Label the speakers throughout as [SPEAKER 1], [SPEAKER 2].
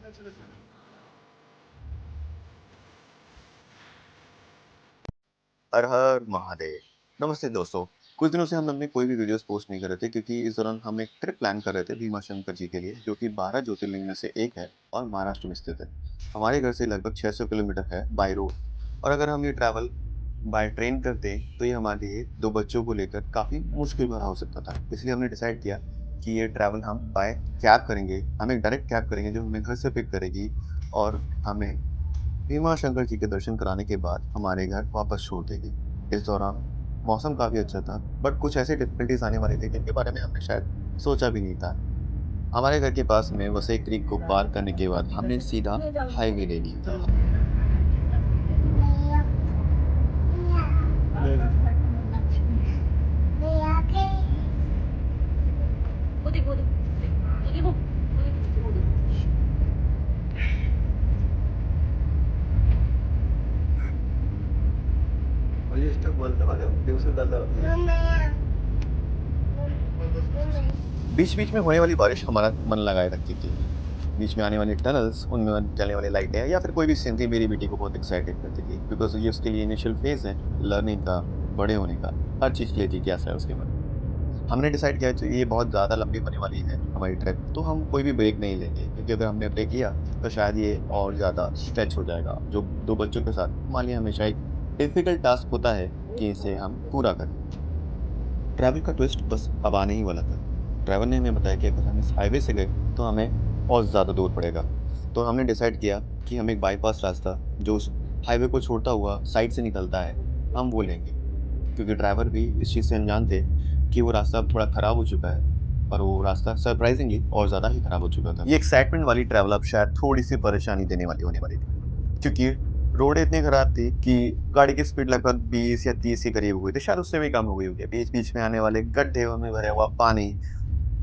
[SPEAKER 1] हर हर महादेव। नमस्ते दोस्तों। कुछ दिनों से हम अपने कोई भी वीडियोस पोस्ट नहीं कर रहे थे क्योंकि इस दौरान हम एक ट्रिप प्लान कर रहे थे भीमा शंकर जी के लिए, जो कि 12 ज्योतिर्लिंग में से एक है और महाराष्ट्र में स्थित है। हमारे घर से लगभग 600 किलोमीटर है बाय रोड। और अगर हम ये ट्रैवल बाय ट्रेन करते तो ये हमारे लिए 2 बच्चों को लेकर काफ़ी मुश्किल भरा हो सकता था। इसलिए हमने डिसाइड किया कि ये ट्रैवल हम बाय कैब करेंगे। हम एक डायरेक्ट कैब करेंगे जो हमें घर से पिक करेगी और हमें भीमा शंकर जी के दर्शन कराने के बाद हमारे घर वापस छोड़ देगी। इस दौरान मौसम काफ़ी अच्छा था, बट कुछ ऐसी डिफ़िकल्टीज़ आने वाली थी जिनके बारे में हमने शायद सोचा भी नहीं था। हमारे घर के पास में वसई क्रीक को पार करने के बाद हमने सीधा हाईवे ले लिया। बीच-बीच में होने वाली बारिश हमारा मन लगाए रखती थी। बीच में आने वाले टनल्स, उनमें चलने वाली लाइटें या फिर कोई भी सीनरी मेरी बेटी को बहुत एक्साइटेड करती थी, बिकॉज़ ये उसके लिए इनिशियल फेज़ है लर्निंग का, बड़े होने का, हर चीज़ के लिए जिज्ञासा है उसके मन में। हमने डिसाइड किया कि ये बहुत ज़्यादा लंबी होने वाली है हमारी ट्रिप, तो हम कोई भी ब्रेक नहीं लेंगे, क्योंकि अगर हमने ब्रेक लिया तो शायद ये और ज़्यादा स्ट्रेच हो जाएगा। जो 2 बच्चों के साथ हमारे लिए हमेशा एक डिफ़िकल्ट टास्क होता है कि इसे हम पूरा करें। ट्रैवल का ट्विस्ट बस अब आने ही वाला था। ड्राइवर ने हमें बताया कि अगर हम इस हाईवे से गए तो हमें और ज़्यादा दूर पड़ेगा। तो हमने डिसाइड किया कि हम एक बाईपास रास्ता जो उस हाईवे को छोड़ता हुआ साइड से निकलता है, हम वो लेंगे। क्योंकि ड्राइवर भी इस चीज़ से अनजान थे कि वो रास्ता अब थोड़ा ख़राब हो चुका है, और वो रास्ता सरप्राइज़िंगली और ज़्यादा ही ख़राब हो चुका था। ये एक्साइटमेंट वाली ट्रैवल अब शायद थोड़ी-सी परेशानी देने वाली होने वाली थी। क्योंकि रोड इतनी खराब थी कि गाड़ी की स्पीड लगभग 20 या 30 के करीब हुई थी, शायद उससे भी कम हो गई होगी। बीच-बीच में आने वाले गड्ढे में भरा हुआ पानी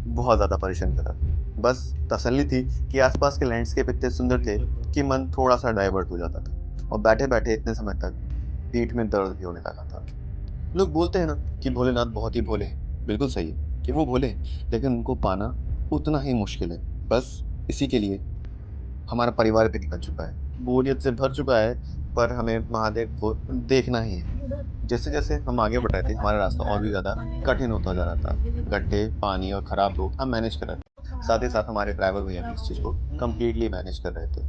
[SPEAKER 1] बहुत ज़्यादा परेशान कर रहा था। बस तसल्ली थी कि आसपास के लैंडस्केप इतने सुंदर थे कि मन थोड़ा-सा डाइवर्ट हो जाता था, और बैठे-बैठे इतने समय तक पीठ में दर्द भी होने लगा था। लोग बोलते हैं ना कि भोलेनाथ बहुत ही भोले हैं। बिल्कुल सही है कि वो भोले हैं, लेकिन उनको पाना उतना ही मुश्किल है। बस इसी के लिए हमारा परिवार भी निकल चुका है। बोरियत से भर चुका है, पर हमें महादेव को देखना ही है। जैसे-जैसे हम आगे बढ़ रहे थे, हमारा रास्ता और भी ज़्यादा कठिन होता जा रहा था। गड्ढे, पानी और खराब रोड हम मैनेज कर रहे थे। साथ ही साथ हमारे ड्राइवर भैया भी इस चीज़ को कंप्लीटली मैनेज कर रहे थे।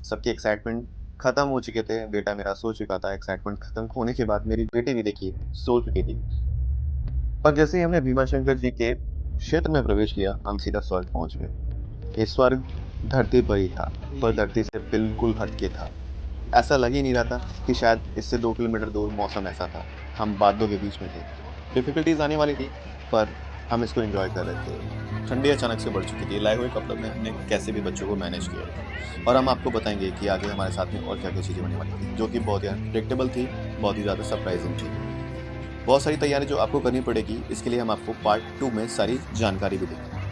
[SPEAKER 1] सबकी एक्साइटमेंट खत्म हो चुके थे। बेटा मेरा सो चुका था। एक्साइटमेंट खत्म होने के बाद मेरी बेटी भी देखिए सो चुकी थी। पर जैसे ही हमने भीमाशंकर जी के क्षेत्र में प्रवेश किया, हम सीधा स्वर्ग पहुँच गए। ये स्वर्ग धरती पर ही था, पर धरती से बिल्कुल हट के था। ऐसा लग ही नहीं रहा था कि शायद इससे 2 किलोमीटर दूर मौसम ऐसा था। हम बादलों के बीच में थे। डिफ़िकल्टीज़ आने वाली थी, पर हम इसको एन्जॉय कर रहे थे। ठंडी अचानक से बढ़ चुकी थी। लाए हुए कपड़ों में हमने कैसे भी बच्चों को मैनेज किया, और हम आपको बताएँगे कि आगे हमारे साथ में और क्या-क्या चीज़ें होने वाली थी, जो कि बहुत ही अनप्रेडिक्टेबल थी, बहुत ही ज़्यादा सरप्राइज़िंग थी। बहुत सारी तैयारी जो आपको करनी पड़ेगी, इसके लिए हम आपको पार्ट 2 में सारी जानकारी भी देंगे।